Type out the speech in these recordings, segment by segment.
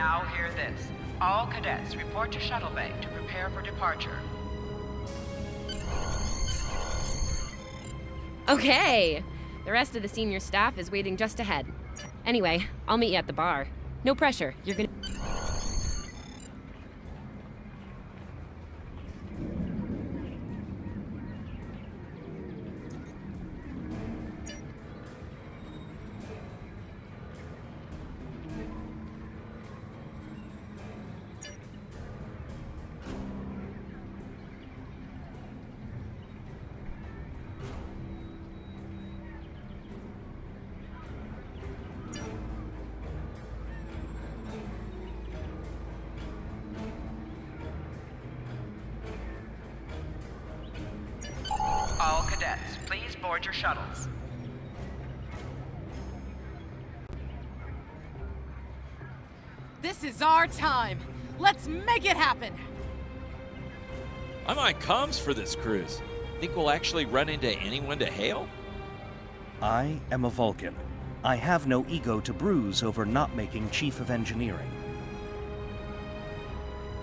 Now hear this. All cadets report to shuttle bay to prepare for departure. Okay! The rest of the senior staff is waiting just ahead. Anyway, I'll meet you at the bar. No pressure, you're gonna... All cadets, please board your shuttles. This is our time. Let's make it happen. I'm on comms for this cruise. Think we'll actually run into anyone to hail? I am a Vulcan. I have no ego to bruise over not making Chief of Engineering.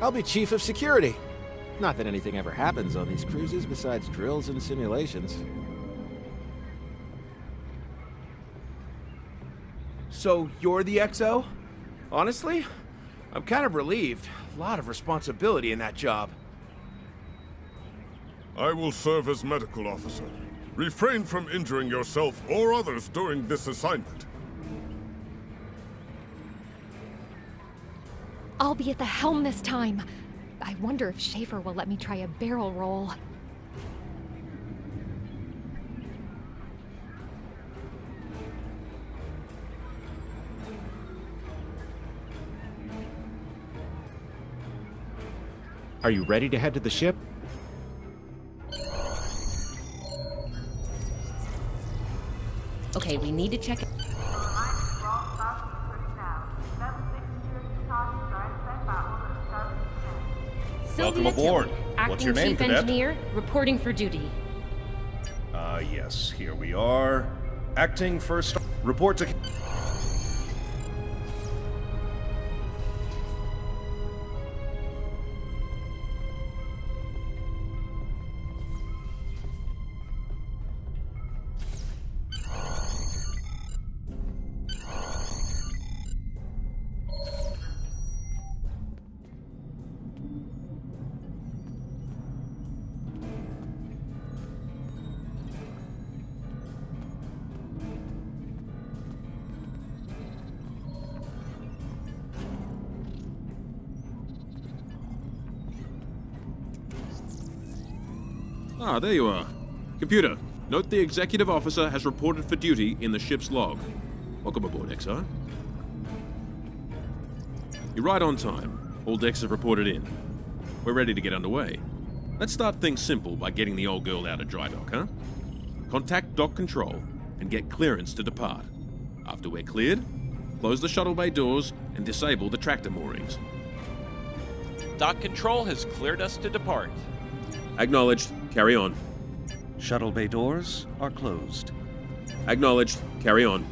I'll be Chief of Security. Not that anything ever happens on these cruises besides drills and simulations. So you're the XO? Honestly, I'm kind of relieved. A lot of responsibility in that job. I will serve as medical officer. Refrain from injuring yourself or others during this assignment. I'll be at the helm this time. I wonder if Schaefer will let me try a barrel roll. Are you ready to head to the ship? Okay, we need to check it. Welcome aboard. Acting What's your name, Chief Cadet? Engineer, reporting for duty. Yes, here we are. Acting First... Report to... Ah, there you are. Computer, note the executive officer has reported for duty in the ship's log. Welcome aboard, XR. You're right on time. All decks have reported in. We're ready to get underway. Let's start things simple by getting the old girl out of dry dock, huh? Contact dock control and get clearance to depart. After we're cleared, close the shuttle bay doors and disable the tractor moorings. Dock control has cleared us to depart. Acknowledged. Carry on. Shuttle bay doors are closed. Acknowledged. Carry on.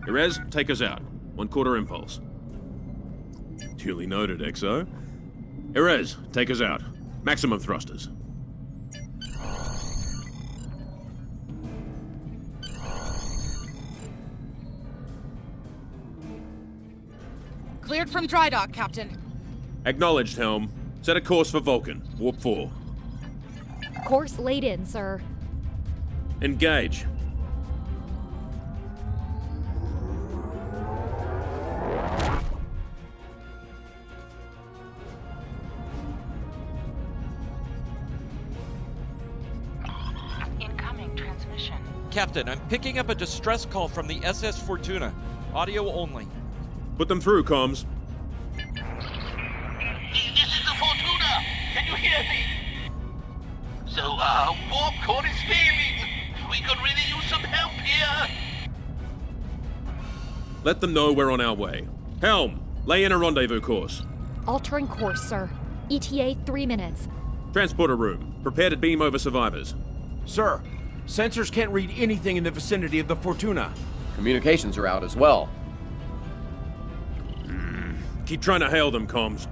U.S.S, take us out. 1/4 impulse. Duly noted, XO. U.S.S, take us out. Maximum thrusters. Cleared from dry dock, Captain. Acknowledged, Helm. Set a course for Vulcan. Warp 4. Course laid in, sir. Engage. Incoming transmission. Captain, I'm picking up a distress call from the SS Fortuna. Audio only. Put them through, comms. This is the Fortuna! Can you hear me? So, warp core is failing. We could really use some help here. Let them know we're on our way. Helm, lay in a rendezvous course. Altering course, sir. ETA 3 minutes. Transporter room. Prepare to beam over survivors. Sir, sensors can't read anything in the vicinity of the Fortuna. Communications are out as well. Keep trying to hail them, comms.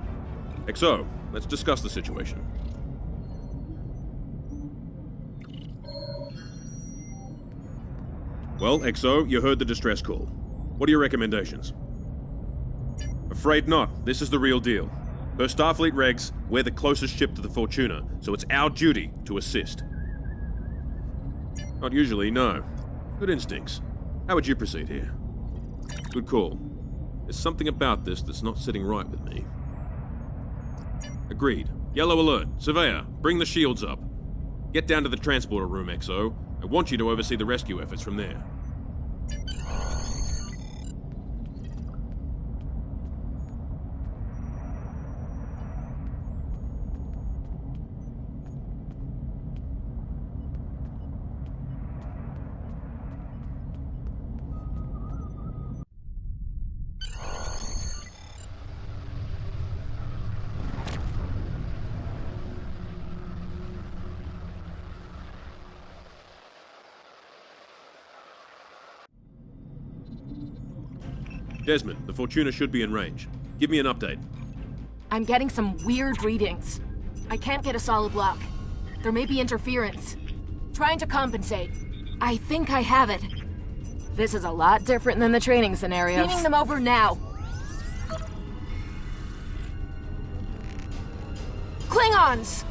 XO, let's discuss the situation. Well, XO, you heard the distress call. What are your recommendations? Afraid not. This is the real deal. Per Starfleet regs, we're the closest ship to the Fortuna, so it's our duty to assist. Not usually, no. Good instincts. How would you proceed here? Good call. There's something about this that's not sitting right with me. Agreed. Yellow alert. Surveyor, bring the shields up. Get down to the transporter room, XO. I want you to oversee the rescue efforts from there. Desmond, the Fortuna should be in range. Give me an update. I'm getting some weird readings. I can't get a solid lock. There may be interference. Trying to compensate. I think I have it. This is a lot different than the training scenarios. Beaming them over now. Klingons!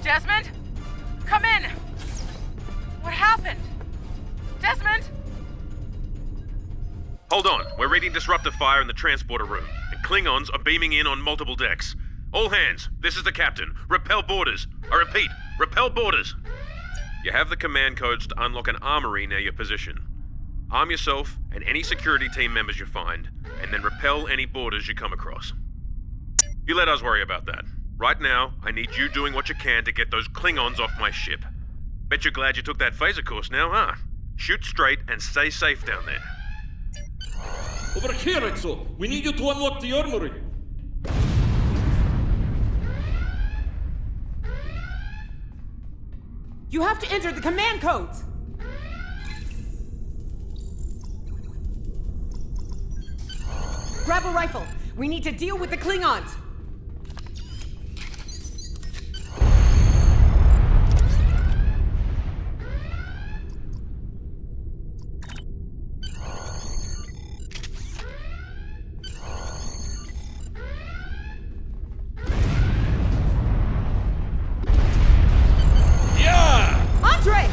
Desmond? Come in! What happened? Desmond? Hold on. We're reading disruptive fire in the transporter room, and Klingons are beaming in on multiple decks. All hands, this is the captain. Repel boarders. I repeat, repel boarders. You have the command codes to unlock an armory near your position. Arm yourself and any security team members you find, and then repel any boarders you come across. You let us worry about that. Right now, I need you doing what you can to get those Klingons off my ship. Bet you're glad you took that phaser course now, huh? Shoot straight and stay safe down there. Over here, Exo! We need you to unlock the armory! You have to enter the command codes! Grab a rifle. We need to deal with the Klingons. Andre!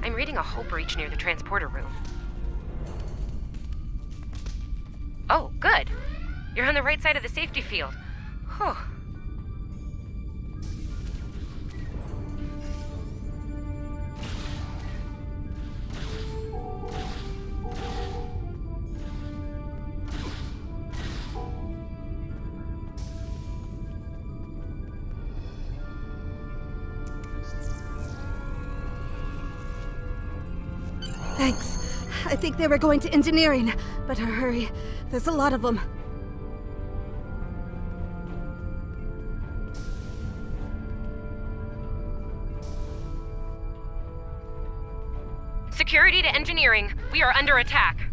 I'm reading a hull breach near the transporter room. Oh, good. You're on the right side of the safety field. Whew. Thanks. I think they were going to engineering. Better hurry. There's a lot of them. Security to engineering. We are under attack.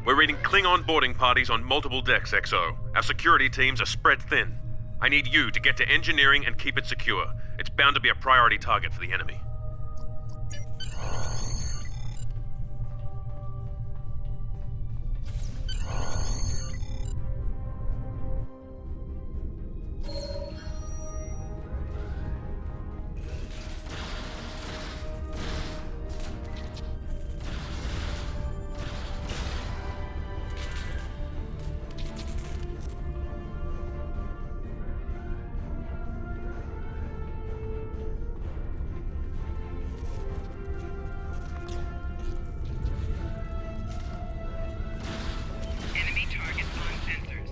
We're reading Klingon boarding parties on multiple decks, XO. Our security teams are spread thin. I need you to get to engineering and keep it secure. It's bound to be a priority target for the enemy. Enemy targets on sensors.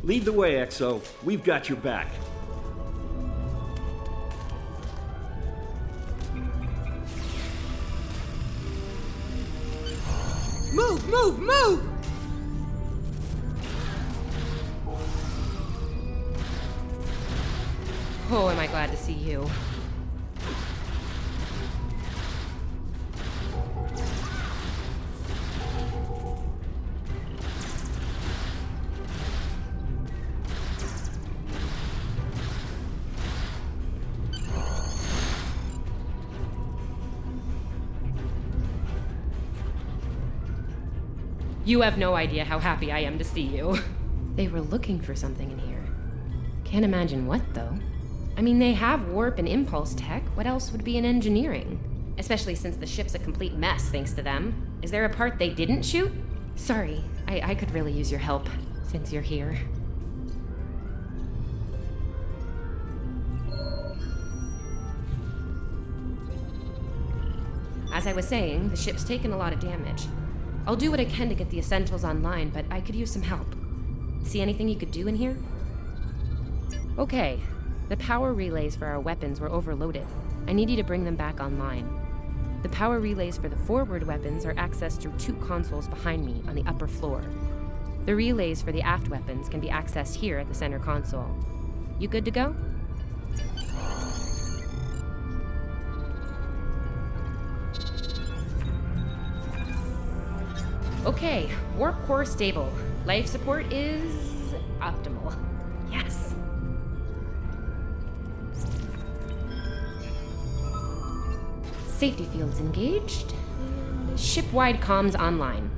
Lead the way, XO. We've got your back. Move, move, move! Oh, am I glad to see you. You have no idea how happy I am to see you. They were looking for something in here. Can't imagine what, though. I mean, they have warp and impulse tech. What else would be in engineering? Especially since the ship's a complete mess thanks to them. Is there a part they didn't shoot? Sorry, I could really use your help, since you're here. As I was saying, the ship's taken a lot of damage. I'll do what I can to get the essentials online, but I could use some help. See anything you could do in here? Okay, the power relays for our weapons were overloaded. I need you to bring them back online. The power relays for the forward weapons are accessed through 2 consoles behind me on the upper floor. The relays for the aft weapons can be accessed here at the center console. You good to go? Okay, warp core stable. Life support is optimal. Yes. Safety fields engaged. Ship-wide comms online.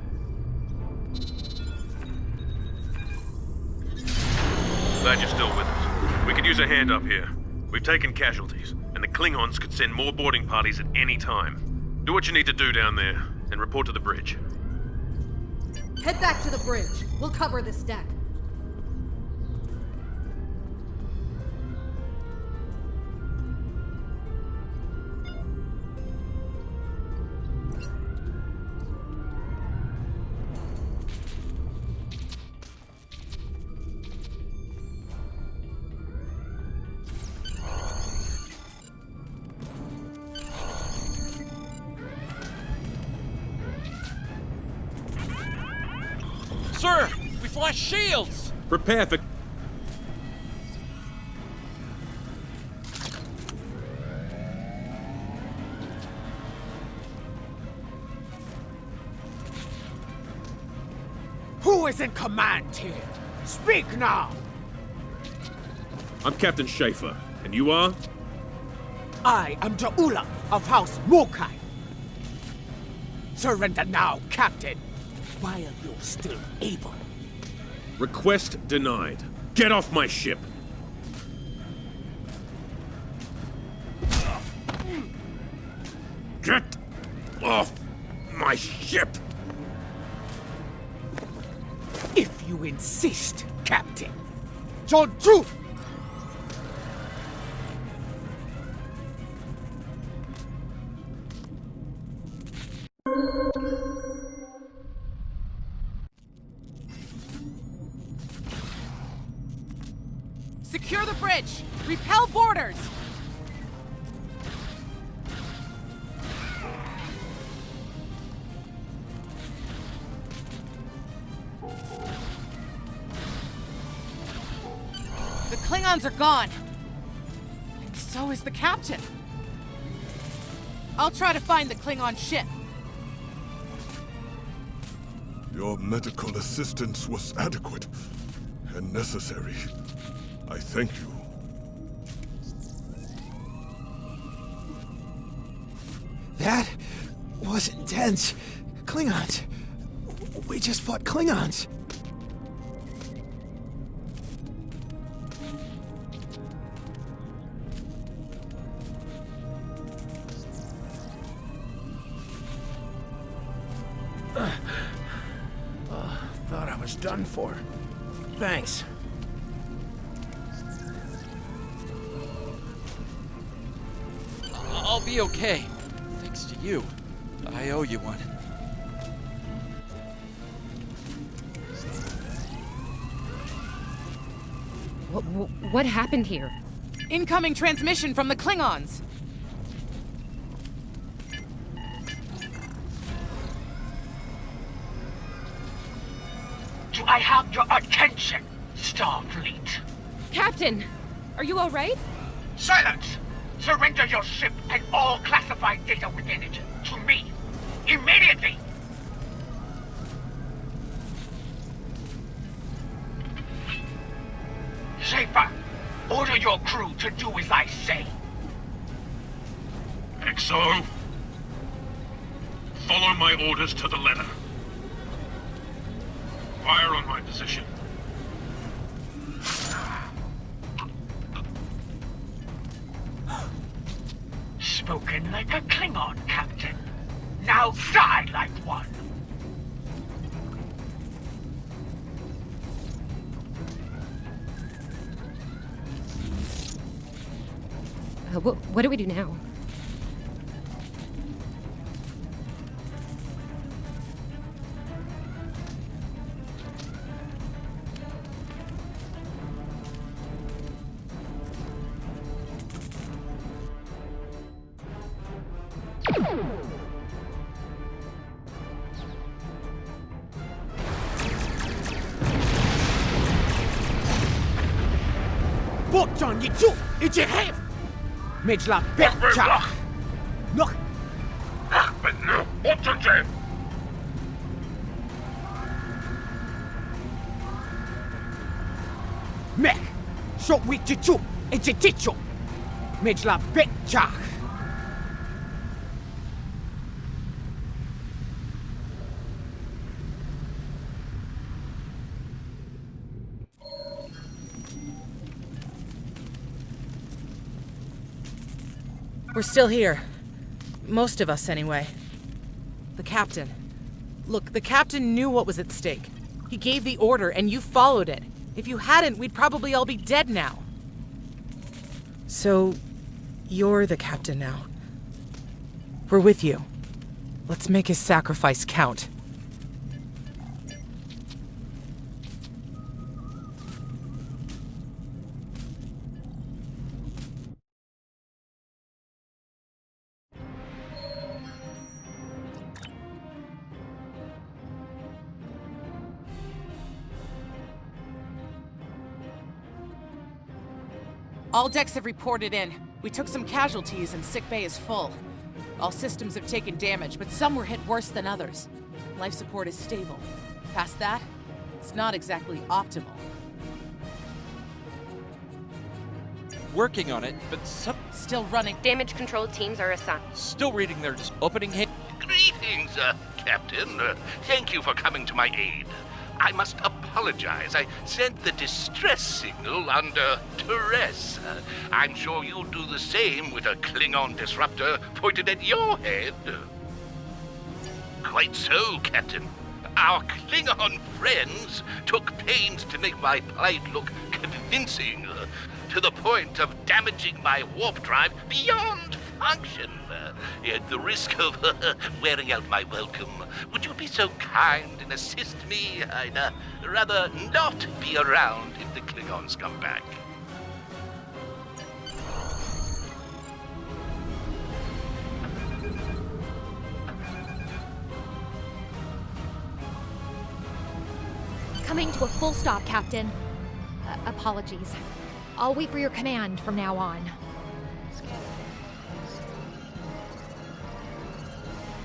Glad you're still with us. We could use a hand up here. We've taken casualties, and the Klingons could send more boarding parties at any time. Do what you need to do down there, and report to the bridge. Head back to the bridge. We'll cover this deck. Sir, we flashed shields! Prepare for... Who is in command here? Speak now! I'm Captain Schaefer, and you are? I am Ja'ula of House Mokai. Surrender now, Captain, while you're still able. Request denied. Get off my ship! Get off my ship! If you insist, Captain. Jonju! Secure the bridge! Repel boarders! Klingons are gone. And so is the captain. I'll try to find the Klingon ship. Your medical assistance was adequate and necessary. I thank you. That was intense. Klingons. We just fought Klingons. Thought I was done for. Thanks. I'll be okay. Thanks to you. I owe you one. What happened here? Incoming transmission from the Klingons. Do I have your attention, Starfleet? Captain, are you all right? Silence! Surrender your ship and all classified data within it to me. Immediately! Schaefer, order your crew to do as I say. XO, follow my orders to the letter. Fire on my position. Spoken like a Klingon, Captain. Now die like one. What do we do now? 복전 이쪽 이제 해. 메질라 백자. 너. Ahmed, 어쩐지. 맥. 속 위쪽 이제 뒤쪽. 메질라 백자. We're still here. Most of us, anyway. The captain. Look, the captain knew what was at stake. He gave the order, and you followed it. If you hadn't, we'd probably all be dead now. So, you're the captain now. We're with you. Let's make his sacrifice count. All decks have reported in. We took some casualties and sickbay is full. All systems have taken damage, but some were hit worse than others. Life support is stable. Past that, it's not exactly optimal. Working on it, but some... Still running. Damage control teams are assigned. Still reading their opening hit. Greetings, Captain. Thank you for coming to my aid. I must apologize. I sent the distress signal under duress. I'm sure you'll do the same with a Klingon disruptor pointed at your head. Quite so, Captain. Our Klingon friends took pains to make my plight look convincing, to the point of damaging my warp drive beyond function. At the risk of wearing out my welcome, would you be so kind and assist me? I'd rather not be around if the Klingons come back. Coming to a full stop, Captain. Apologies. I'll wait for your command from now on.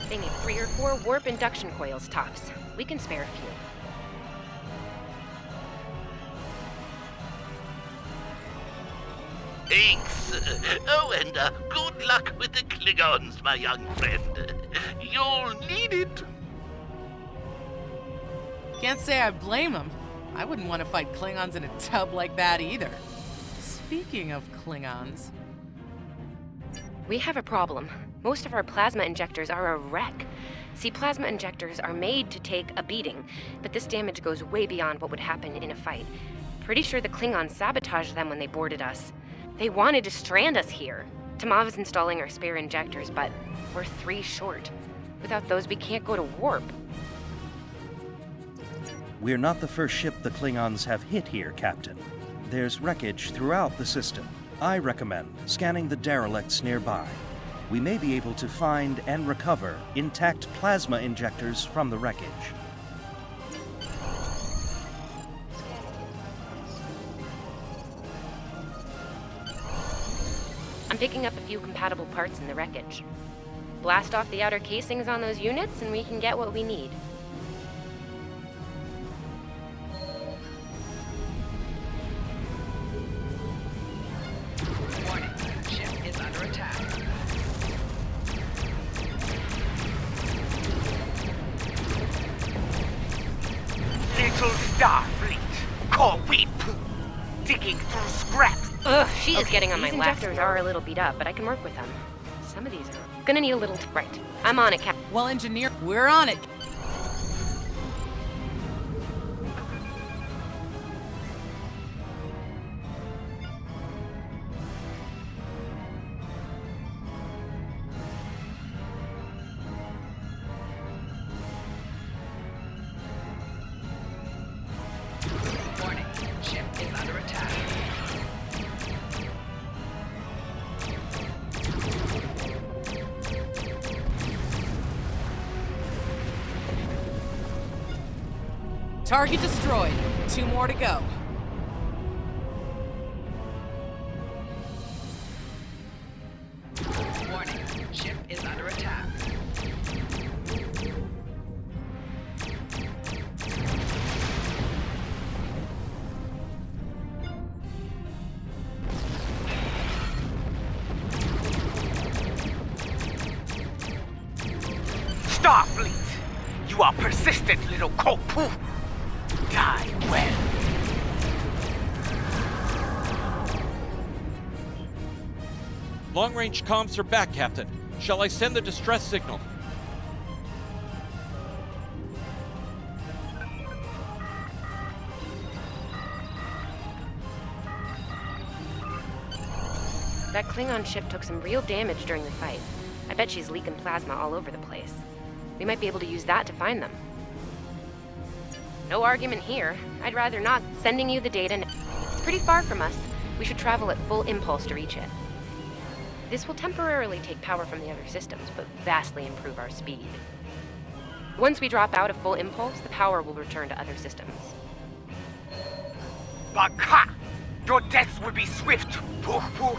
They need 3 or 4 warp induction coils tops. We can spare a few. Thanks. Oh, and good luck with the Klingons, my young friend. You'll need it. Can't say I blame him. I wouldn't want to fight Klingons in a tub like that either. Speaking of Klingons... We have a problem. Most of our plasma injectors are a wreck. See, plasma injectors are made to take a beating, but this damage goes way beyond what would happen in a fight. Pretty sure the Klingons sabotaged them when they boarded us. They wanted to strand us here. Tamav is installing our spare injectors, but we're 3 short. Without those, we can't go to warp. We're not the first ship the Klingons have hit here, Captain. There's wreckage throughout the system. I recommend scanning the derelicts nearby. We may be able to find and recover intact plasma injectors from the wreckage. I'm picking up a few compatible parts in the wreckage. Blast off the outer casings on those units and we can get what we need. Warning, ship is under attack. Little Starfleet, call weep, digging through scraps. Ugh, she is getting on my these last injectors nerve. Are a little beat up, but I can work with them. Some of these are gonna need a little right. I'm on it, Cap. Well, engineer, we're on it. Warning, ship is under attack. Target destroyed. 2 more to go. Warning, ship is under attack. Starfleet, you are persistent, little cold-poo. Die well. Long-range comms are back, Captain. Shall I send the distress signal? That Klingon ship took some real damage during the fight. I bet she's leaking plasma all over the place. We might be able to use that to find them. No argument here. I'd rather not. Sending you the data. It's pretty far from us. We should travel at full impulse to reach it. This will temporarily take power from the other systems, but vastly improve our speed. Once we drop out of full impulse, the power will return to other systems. Baka! Your death will be swift, poo-poo.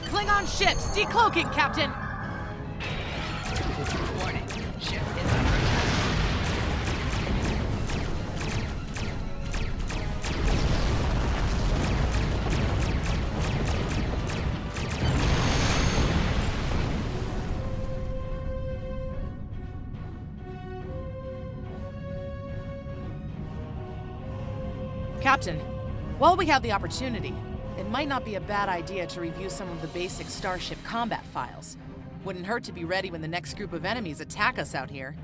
Klingon ships, decloaking, Captain! Warning, ship is under attack. Captain, while we have the opportunity, it might not be a bad idea to review some of the basic Starship combat files. Wouldn't hurt to be ready when the next group of enemies attack us out here.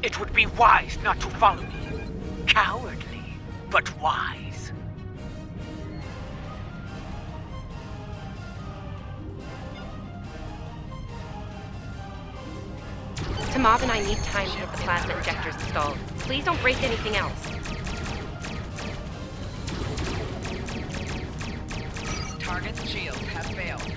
It would be wise not to follow me. Cowardly, but wise. Tamav and I need time to get the plasma injectors installed. Please don't break anything else. Target's shields have failed.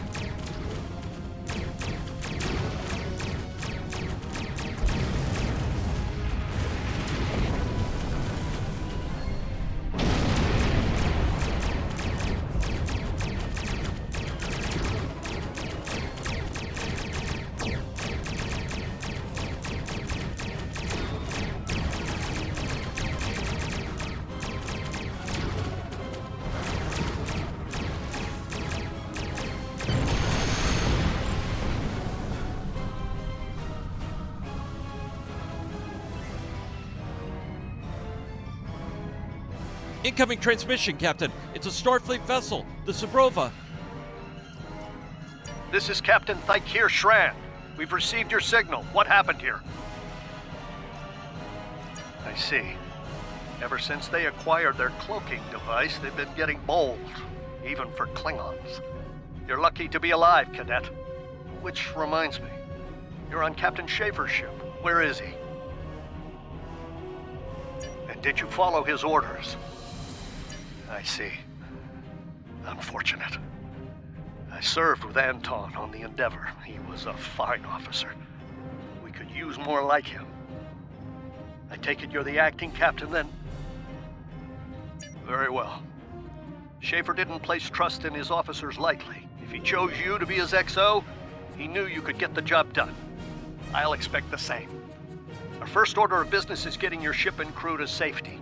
Incoming transmission, Captain. It's a Starfleet vessel, the Zabrova. This is Captain Thykir Shran. We've received your signal. What happened here? I see. Ever since they acquired their cloaking device, they've been getting bold, even for Klingons. You're lucky to be alive, Cadet. Which reminds me, you're on Captain Schaefer's ship. Where is he? And did you follow his orders? I see. Unfortunate. I served with Anton on the Endeavor. He was a fine officer. We could use more like him. I take it you're the acting captain, then? Very well. Schaefer didn't place trust in his officers lightly. If he chose you to be his XO, he knew you could get the job done. I'll expect the same. Our first order of business is getting your ship and crew to safety.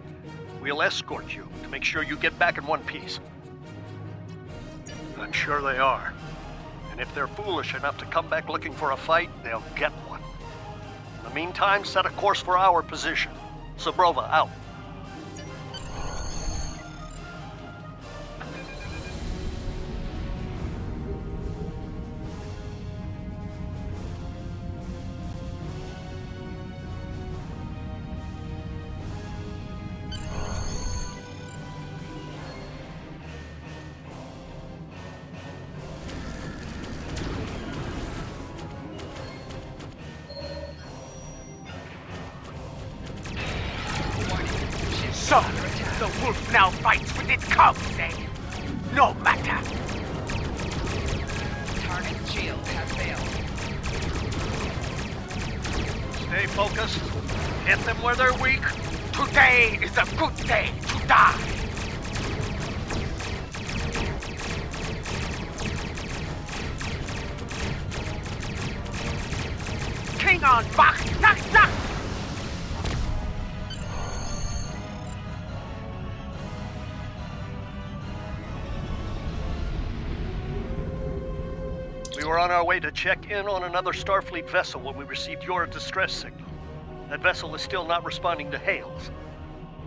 We'll escort you to make sure you get back in one piece. I'm sure they are. And if they're foolish enough to come back looking for a fight, they'll get one. In the meantime, set a course for our position. Zabrova out. So, the wolf now fights with its cubs, eh? No matter. Target's shields have failed. Stay focused. Hit them where they're weak. Today is a good day to die. Klingon wach! Zack, zack! We were on our way to check in on another Starfleet vessel when we received your distress signal. That vessel is still not responding to hails.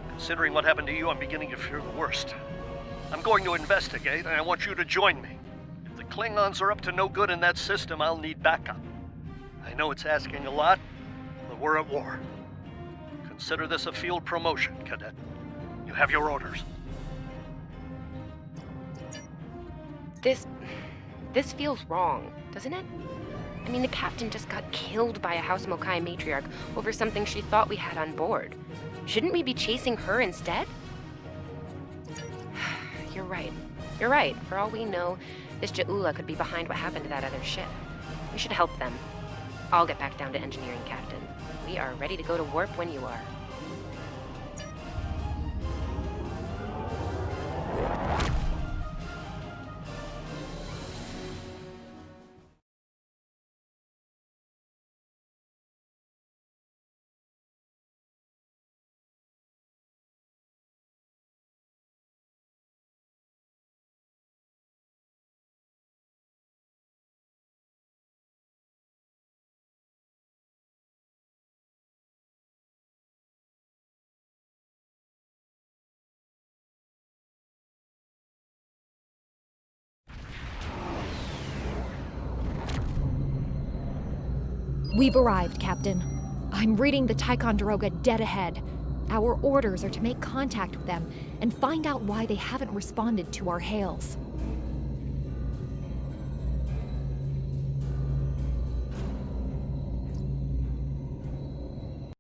Considering what happened to you, I'm beginning to fear the worst. I'm going to investigate, and I want you to join me. If the Klingons are up to no good in that system, I'll need backup. I know it's asking a lot, but we're at war. Consider this a field promotion, Cadet. You have your orders. This feels wrong, doesn't it? I mean, the captain just got killed by a House Mokai matriarch over something she thought we had on board. Shouldn't we be chasing her instead? You're right. You're right. For all we know, this Ja'ula could be behind what happened to that other ship. We should help them. I'll get back down to engineering, Captain. We are ready to go to warp when you are. We've arrived, Captain. I'm reading the Ticonderoga dead ahead. Our orders are to make contact with them and find out why they haven't responded to our hails.